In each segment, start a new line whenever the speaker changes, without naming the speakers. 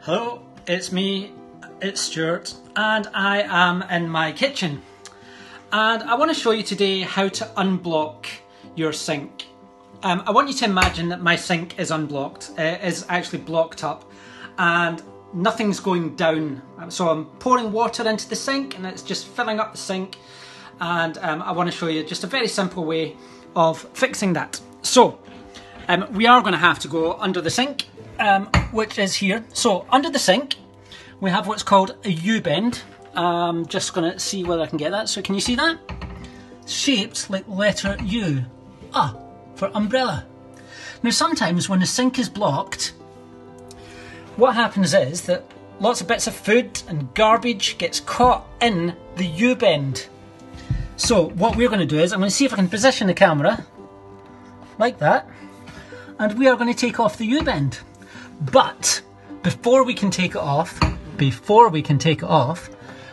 Hello, it's me, it's Stuart, and I am in my kitchen. And I want to show you today how to unblock your sink. I want you to imagine that my sink is unblocked, is actually blocked up, and nothing's going down. So I'm pouring water into the sink and it's just filling up the sink. And I want to show you just a very simple way of fixing that. So we are going to have to go under the sink, which is here. So under the sink, we have what's called a U-bend. I'm just going to see whether I can get that. So can you see that? It's shaped like letter U. For umbrella. Now sometimes when the sink is blocked, what happens is that lots of bits of food and garbage gets caught in the U-bend. So what we're going to do is, I'm going to see if I can position the camera like that, and we are going to take off the U-bend. But before we can take it off,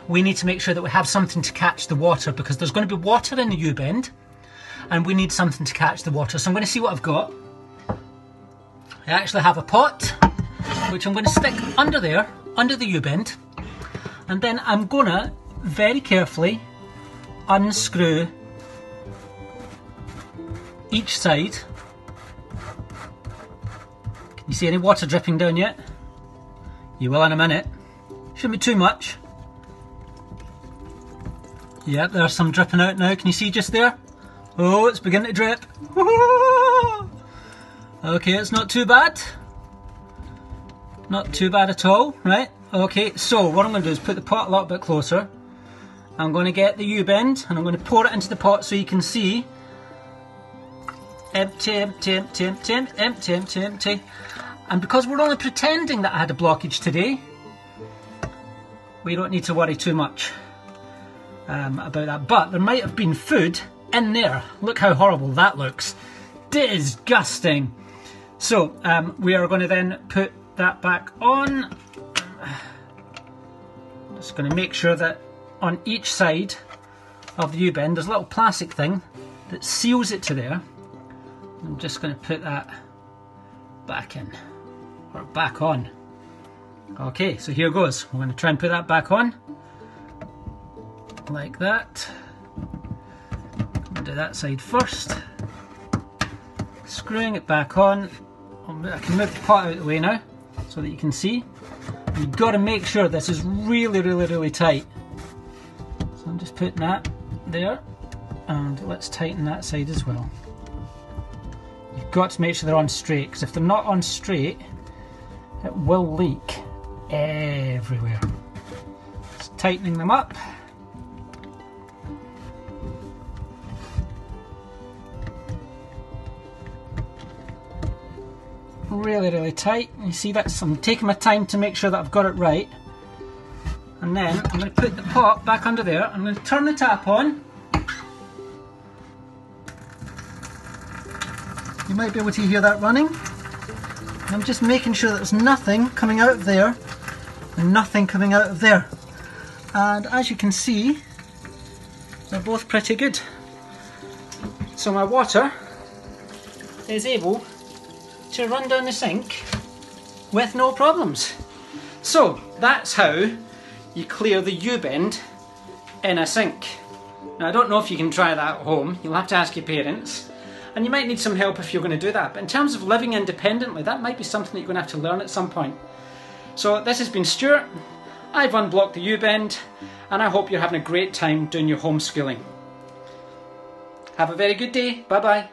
we need to make sure that we have something to catch the water, because there's going to be water in the U-bend and we need something to catch the water. So I'm going to see what I've got. I actually have a pot, which I'm going to stick under there, under the U-bend, and then I'm going to very carefully unscrew each side. Can you see any water dripping down yet? You will in a minute. Shouldn't be too much. Yep, there's some dripping out now. Can you see just there? Oh, it's beginning to drip. Okay, it's not too bad. Not too bad at all, right? Okay, so what I'm going to do is put the pot a little bit closer. I'm going to get the U-bend and I'm going to pour it into the pot so you can see. Empty, empty, empty, empty, empty, empty, empty. And because we're only pretending that I had a blockage today, we don't need to worry too much about that. But there might have been food in there. Look how horrible that looks. Disgusting. So we are going to then put that back on. Just going to make sure that on each side of the U-bend there's a little plastic thing that seals it to there. I'm just going to put that back in, or back on. Okay, so here goes. We're going to try and put that back on like that. I'll do that side first. Screwing it back on. I can move the pot out of the way now so that you can see. You've got to make sure this is really, really, really tight. So I'm just putting that there, and let's tighten that side as well. You've got to make sure they're on straight, because if they're not on straight, it will leak everywhere. Just tightening them up. Really, really tight. You see, that's, I'm taking my time to make sure that I've got it right. And then I'm going to put the pot back under there. I'm going to turn the tap on. You might be able to hear that running. And I'm just making sure that there's nothing coming out of there and nothing coming out of there. And as you can see, they're both pretty good. So my water is able to run down the sink with no problems. So that's how you clear the U-bend in a sink. Now I don't know if you can try that at home. You'll have to ask your parents, and you might need some help if you're going to do that. But in terms of living independently, that might be something that you're going to have to learn at some point. So this has been Stuart. I've unblocked the U-bend, and I hope you're having a great time doing your homeschooling. Have a very good day. Bye bye.